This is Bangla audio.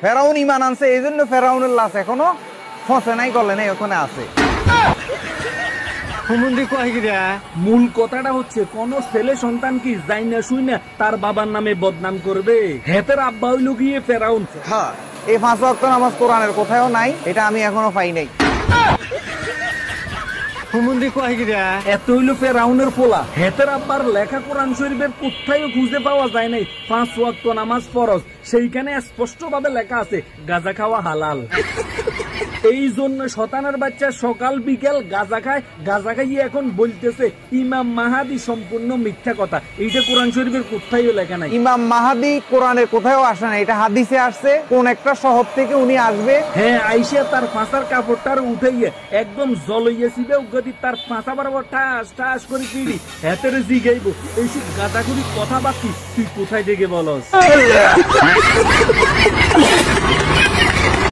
ফেরাউন ইমান আনছে, এই জন্য ফেরাউনের লাশ এখনো ফসে নাই, গলে নাই, ওখানে আছে। মূল কথাটা হচ্ছে কোন ছেলে সন্তান কি যাই না শুই না তার বাবার নামে বদনাম করবে। হেতের আব্বা হইল গিয়ে ফেরাউন। হ্যাঁ, এই 5 ওয়াক্ত নামাজ কোরআনের কোথাও নাই, এটা আমি এখনো পাই নাই। এত হইল ফেরাউনের পোলা। হেতের আব্বার লেখা কোরআন শরীফের কোথাও খুঁজে পাওয়া যায় নাই 5 ওয়াক্ত নামাজ ফরজ। সেইখানে স্পষ্ট ভাবে লেখা আছে গাঁজা খাওয়া হালাল। এই জন্য শতানের বাচ্চা সকাল বিকেল গাঁজা খায়, গাঁজা খাইয়ে এখন বলতেছে ইমাম মাহাদি সম্পূর্ণ মিথ্যা কথা। এইটা কোরআন শরীফের কোথাও লেখা নাই। ইমাম মাহাদি কোরআনের কোথাও আসে না, এটা হাদিসে আসছে। কোন একটা শহর থেকে উনি আসবে, হ্যাঁ, আইসা তার ফাঁসার কাপড়টার উঠাইয়ে একদম জলইয়েছিবে উগতি তার ফাঁসা বরাবর ঠাস ঠাস করে পিড়ি হাতের জিগাইব। এইসব গাঁজাগুড়ি কথা বাকি তুই কোথায় থেকে বলস?